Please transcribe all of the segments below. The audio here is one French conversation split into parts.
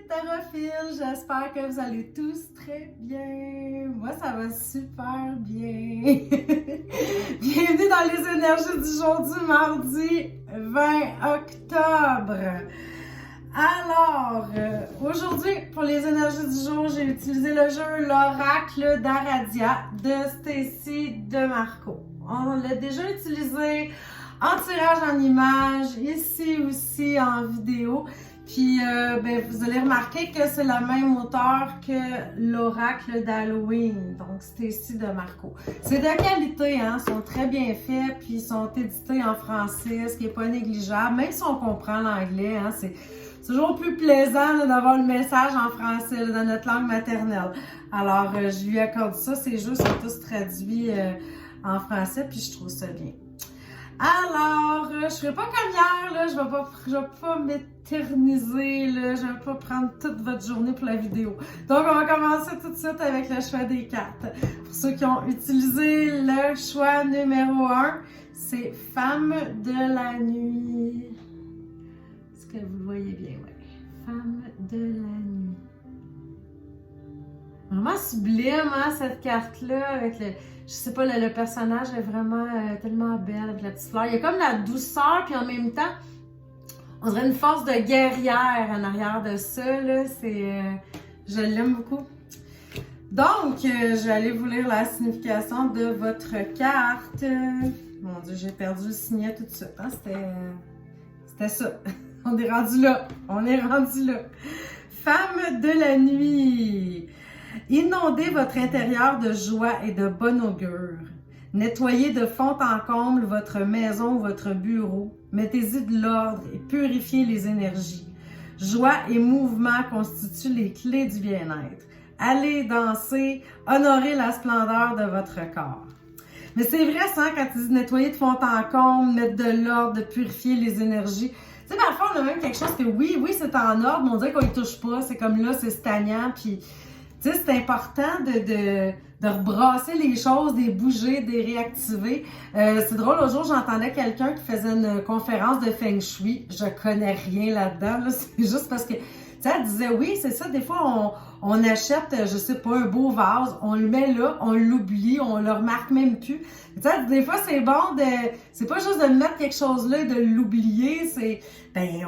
Tarot-Philes, j'espère que vous allez tous très bien. Moi, ça va super bien. Bienvenue dans les énergies du jour du mardi 20 octobre. Alors, aujourd'hui, pour les énergies du jour, j'ai utilisé le jeu L'Oracle d'Aradia de Stacy DeMarco. On l'a déjà utilisé en tirage en images, ici aussi en vidéo. Puis, vous allez remarquer que c'est la même auteure que l'Oracle d'Halloween, donc Stacy DeMarco. C'est de qualité, hein, ils sont très bien faits, puis ils sont édités en français, ce qui n'est pas négligeable, même si on comprend l'anglais, hein, c'est toujours plus plaisant d'avoir le message en français, là, dans notre langue maternelle. Alors, je lui accorde ça, ces jeux sont tous traduits en français, puis je trouve ça bien. Alors, je ne serai pas comme hier, là, je vais pas m'éterniser, là, je vais pas prendre toute votre journée pour la vidéo. Donc, on va commencer tout de suite avec le choix des cartes. Pour ceux qui ont utilisé le choix numéro 1, c'est Femme de la nuit. Est-ce que vous le voyez bien? Oui. Femme de la nuit. Vraiment sublime, hein, cette carte-là, avec le... Je sais pas, le personnage est vraiment tellement belle avec la petite fleur. Il y a comme la douceur, puis en même temps, on dirait une force de guerrière en arrière de ça, là. Je l'aime beaucoup. Donc, je vais aller vous lire la signification de votre carte. Mon Dieu, j'ai perdu le signet tout de suite, hein. C'était ça. On est rendu là. On est rendu là. Femme de la nuit. Inondez votre intérieur de joie et de bon augure. Nettoyez de fond en comble votre maison ou votre bureau. Mettez-y de l'ordre et purifiez les énergies. Joie et mouvement constituent les clés du bien-être. Allez danser, honorez la splendeur de votre corps. Mais c'est vrai, ça, quand ils disent nettoyer de fond en comble, mettre de l'ordre, de purifier les énergies. Tu sais, parfois, on a même quelque chose que oui, c'est en ordre, mais on dirait qu'on y touche pas. C'est comme là, c'est stagnant, puis... Tu sais, c'est important de rebrasser les choses, de les bouger, de les réactiver. C'est drôle, l'autre jour, j'entendais quelqu'un qui faisait une conférence de Feng Shui. Je connais rien là-dedans, là. C'est juste parce que, tu sais, elle disait, oui, c'est ça, des fois, on achète, je sais pas, un beau vase, on le met là, on l'oublie, on le remarque même plus. Tu sais, des fois, c'est bon c'est pas juste de mettre quelque chose là et de l'oublier, c'est,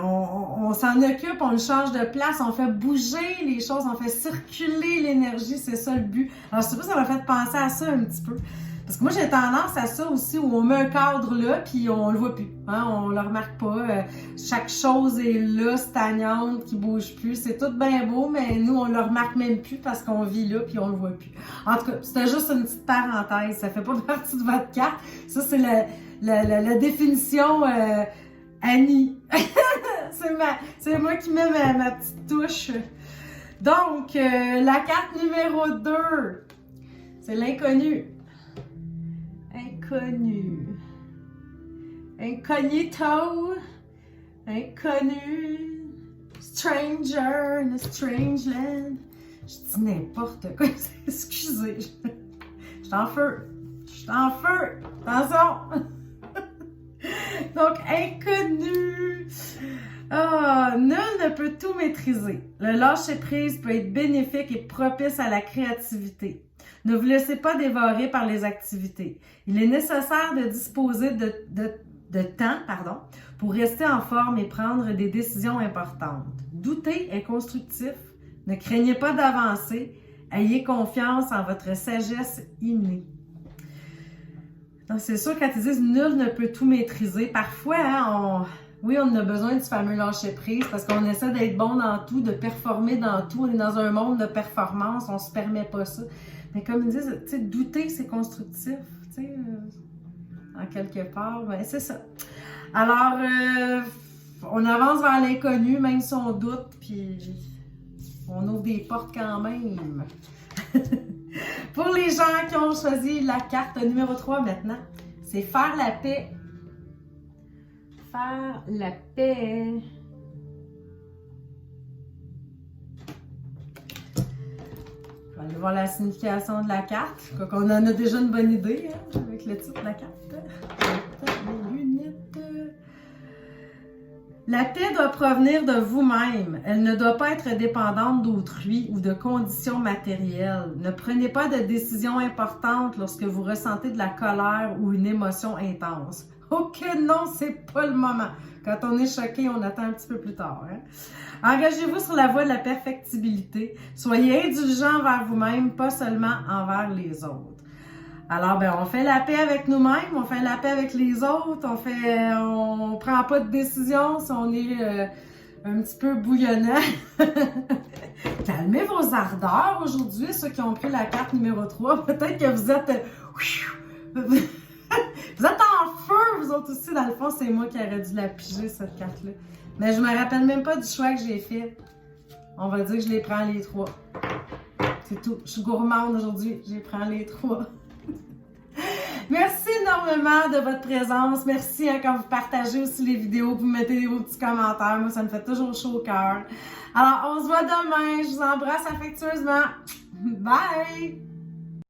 on s'en occupe, on le change de place, on fait bouger les choses, on fait circuler l'énergie, c'est ça le but. Alors, je sais pas, ça m'a fait penser à ça un petit peu. Parce que moi, j'ai tendance à ça aussi, où on met un cadre là, puis on le voit plus, hein, on le remarque pas. Chaque chose est là, stagnante, qui bouge plus. C'est tout bien beau, mais nous, on le remarque même plus parce qu'on vit là, puis on le voit plus. En tout cas, c'était juste une petite parenthèse, ça fait pas partie de votre carte. Ça, c'est la définition Annie. c'est moi qui mets ma petite touche. Donc, la carte numéro 2, c'est l'inconnu. Inconnu. Incognito. Inconnu. Stranger in a strange land. Je dis n'importe quoi. Excusez. Je suis en feu. Je suis en feu. Attention. Donc, inconnu. Ah, nul ne peut tout maîtriser. Le lâcher-prise peut être bénéfique et propice à la créativité. Ne vous laissez pas dévorer par les activités. Il est nécessaire de disposer de temps, pour rester en forme et prendre des décisions importantes. Douter est constructif. Ne craignez pas d'avancer. Ayez confiance en votre sagesse innée. Donc, c'est sûr, quand ils disent « nul ne peut tout maîtriser », parfois, hein, on a besoin du fameux lâcher-prise parce qu'on essaie d'être bon dans tout, de performer dans tout. On est dans un monde de performance, on se permet pas ça. Mais comme ils disent, tu sais, douter, c'est constructif, tu sais, en quelque part, ben c'est ça. Alors, on avance vers l'inconnu, même si on doute, puis on ouvre des portes quand même. Pour les gens qui ont choisi la carte numéro 3 maintenant, c'est faire la paix. Faire la paix. On va aller voir la signification de la carte. On en a déjà une bonne idée, hein, avec le titre de la carte. Les lunettes. La paix doit provenir de vous-même. Elle ne doit pas être dépendante d'autrui ou de conditions matérielles. Ne prenez pas de décisions importantes lorsque vous ressentez de la colère ou une émotion intense. Ok, non, c'est pas le moment. Quand on est choqué, on attend un petit peu plus tard. Hein? Engagez-vous sur la voie de la perfectibilité. Soyez indulgents envers vous-même, pas seulement envers les autres. Alors, ben, on fait la paix avec nous-mêmes, on fait la paix avec les autres, on prend pas de décision si on est un petit peu bouillonnant. Calmez vos ardeurs aujourd'hui, ceux qui ont pris la carte numéro 3. Peut-être que vous êtes... vous êtes en feu, vous autres aussi. Dans le fond, c'est moi qui aurais dû la piger, cette carte-là. Mais je me rappelle même pas du choix que j'ai fait. On va dire que je les prends les 3. C'est tout. Je suis gourmande aujourd'hui, je les prends les 3. Merci énormément de votre présence. Merci quand vous partagez aussi les vidéos, que vous mettez vos petits commentaires. Moi, ça me fait toujours chaud au cœur. Alors, on se voit demain. Je vous embrasse affectueusement. Bye!